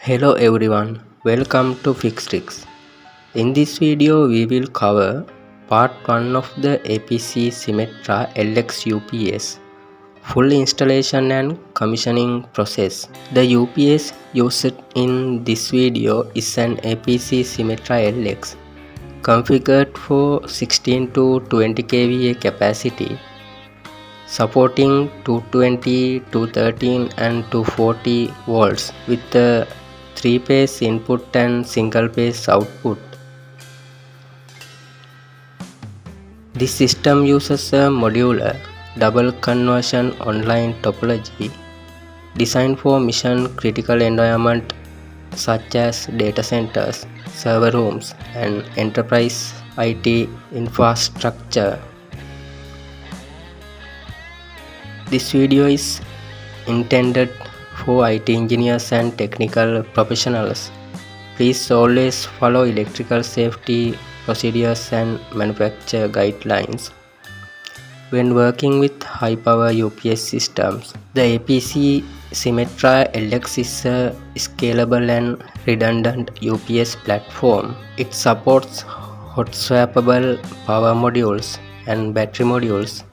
Hello everyone, welcome to Fix Trix. In this video we will cover part 1 of the APC Symmetra LX UPS full installation and commissioning process. The UPS used in this video is an APC Symmetra LX configured for 16 to 20 kVA capacity, supporting 220, 213 and 240 volts with the 3-phase input and single-phase output. This system uses a modular double conversion online topology designed for mission critical environment such as data centers, server rooms and enterprise IT infrastructure. This video is intended for IT engineers and technical professionals. Please always follow electrical safety procedures and manufacturer guidelines when working with high power UPS systems. The APC Symmetra LX is a scalable and redundant UPS platform. It supports hot swappable power modules and battery modules,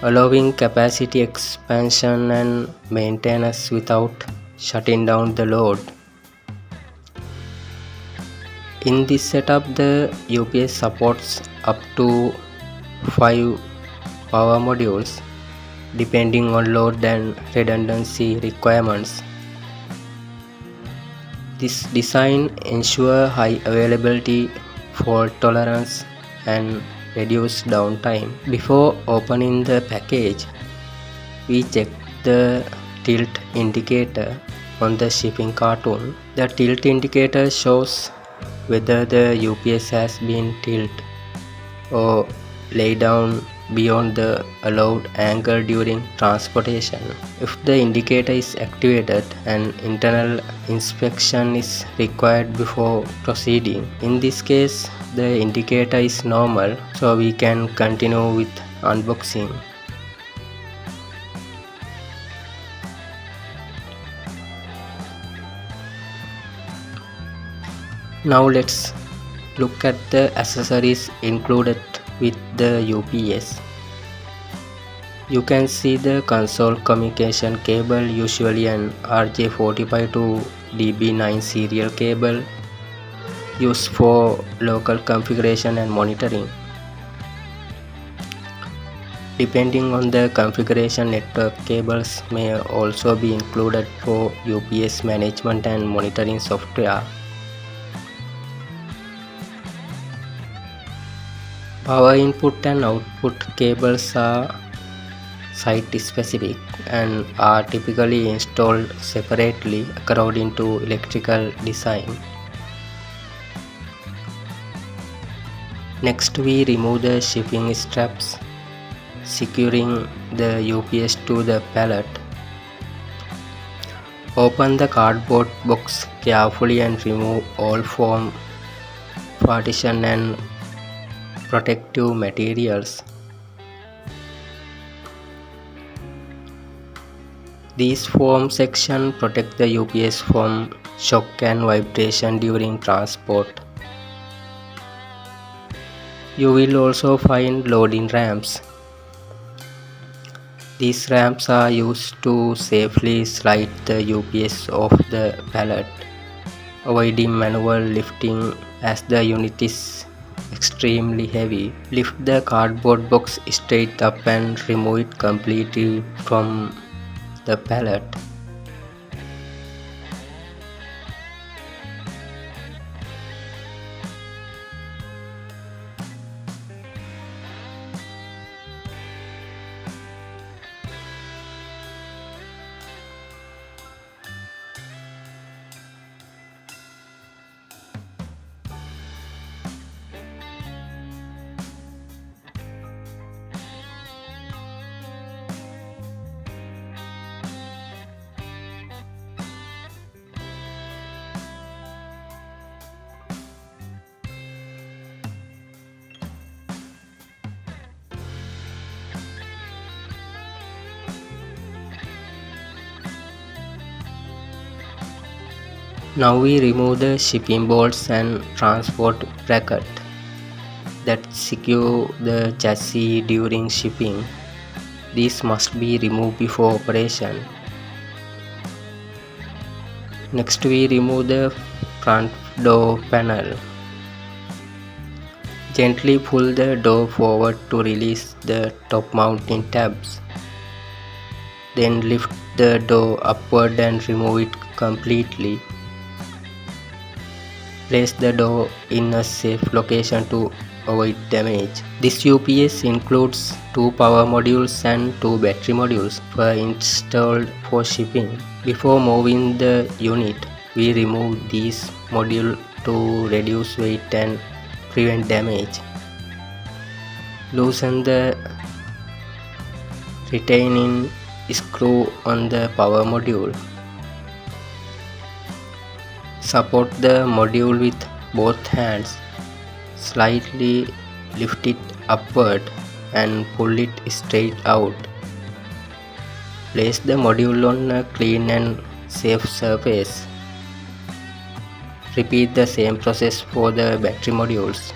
allowing capacity expansion and maintenance without shutting down the load. In this setup, the UPS supports up to 5 power modules depending on load and redundancy requirements. This design ensures high availability, fault tolerance and reduced downtime. Before opening the package, we check the tilt indicator on the shipping cartoon. The tilt indicator shows whether the UPS has been tilted or laid down beyond the allowed angle during transportation. If the indicator is activated, an internal inspection is required before proceeding. In this case, the indicator is normal, so we can continue with unboxing. Now let's look at the accessories included with the UPS. You can see the console communication cable, usually an RJ45 to DB9 serial cable used for local configuration and monitoring. Depending on the configuration, network cables may also be included for UPS management and monitoring software. Power input and output cables are site specific and are typically installed separately according to electrical design. Next, we remove the shipping straps securing the UPS to the pallet. Open the cardboard box carefully and remove all foam, partition and protective materials. These foam sections protect the UPS from shock and vibration during transport. You will also find loading ramps. These ramps are used to safely slide the UPS off the pallet, avoiding manual lifting as the unit is extremely heavy. Lift the cardboard box straight up and remove it completely from the pallet. Now we remove the shipping bolts and transport bracket that secure the chassis during shipping. These must be removed before operation. Next we remove the front door panel. Gently pull the door forward to release the top mounting tabs. Then lift the door upward and remove it completely. Place the door in a safe location to avoid damage. This UPS includes 2 power modules and 2 battery modules installed for shipping. Before moving the unit, we remove these modules to reduce weight and prevent damage. Loosen the retaining screw on the power module. Support the module with both hands. Slightly lift it upward and pull it straight out. Place the module on a clean and safe surface. Repeat the same process for the battery modules.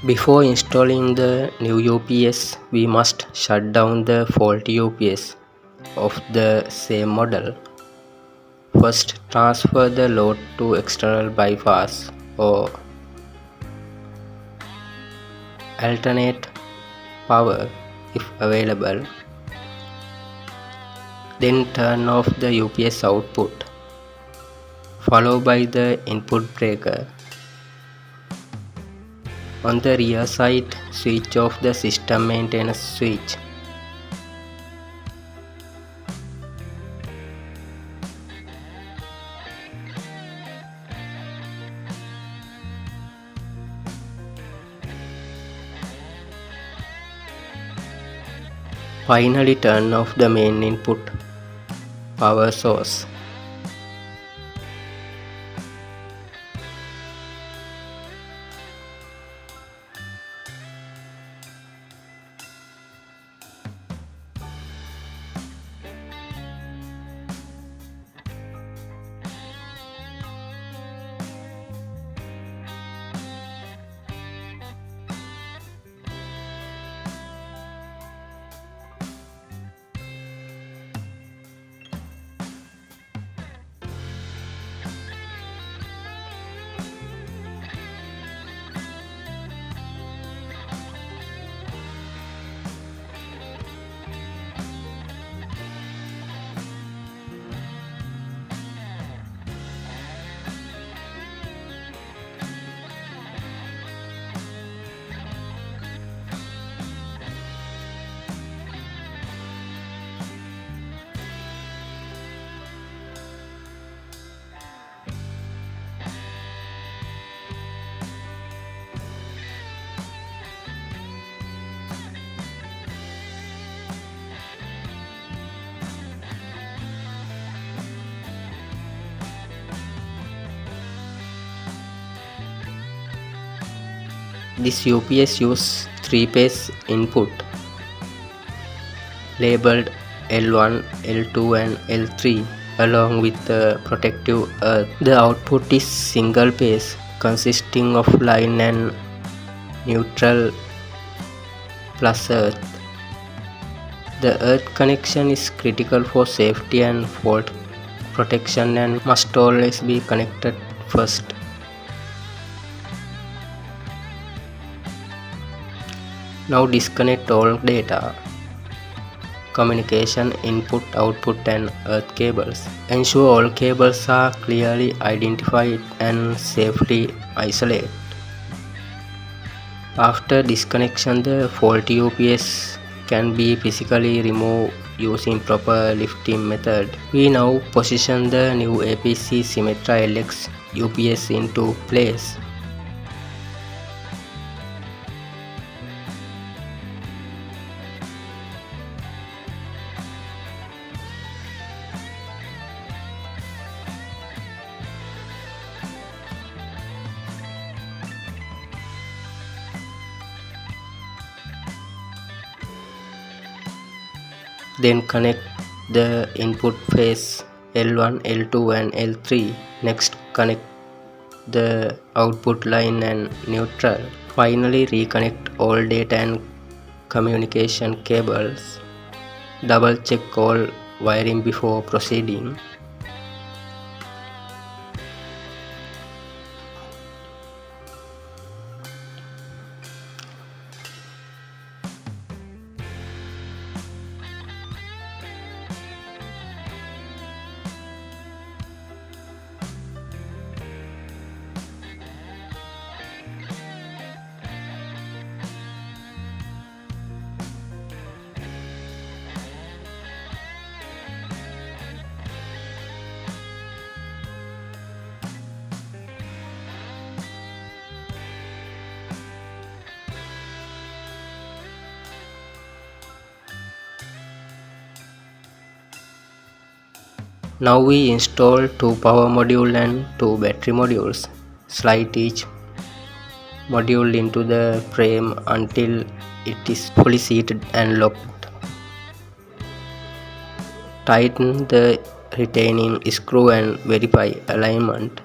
Before installing the new UPS, we must shut down the faulty UPS of the same model. First, transfer the load to external bypass or alternate power if available. Then turn off the UPS output, followed by the input breaker. On the rear side, switch off the system maintenance switch. Finally, turn off the main input power source. This UPS uses 3-phase input labeled L1, L2 and L3 along with the protective earth. The output is single phase consisting of line and neutral plus earth. The earth connection is critical for safety and fault protection and must always be connected first. Now disconnect all data, communication, input, output and earth cables. Ensure all cables are clearly identified and safely isolated. After disconnection, the faulty UPS can be physically removed using proper lifting method. We now position the new APC Symmetra LX UPS into place. Then connect the input phase L1, L2 and L3. Next connect the output line and neutral. Finally reconnect all data and communication cables. Double check all wiring before proceeding. Now we install 2 power modules and 2 battery modules. Slide each module into the frame until it is fully seated and locked. Tighten the retaining screw and verify alignment.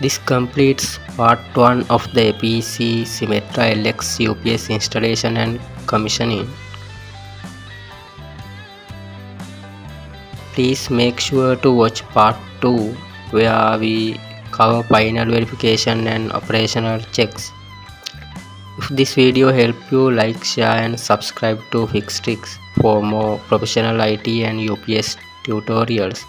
This completes part 1 of the APC Symmetra LX UPS installation and commissioning. Please make sure to watch part 2 where we cover final verification and operational checks. If this video helped you, like, share and subscribe to Fix Trix for more professional IT and UPS tutorials.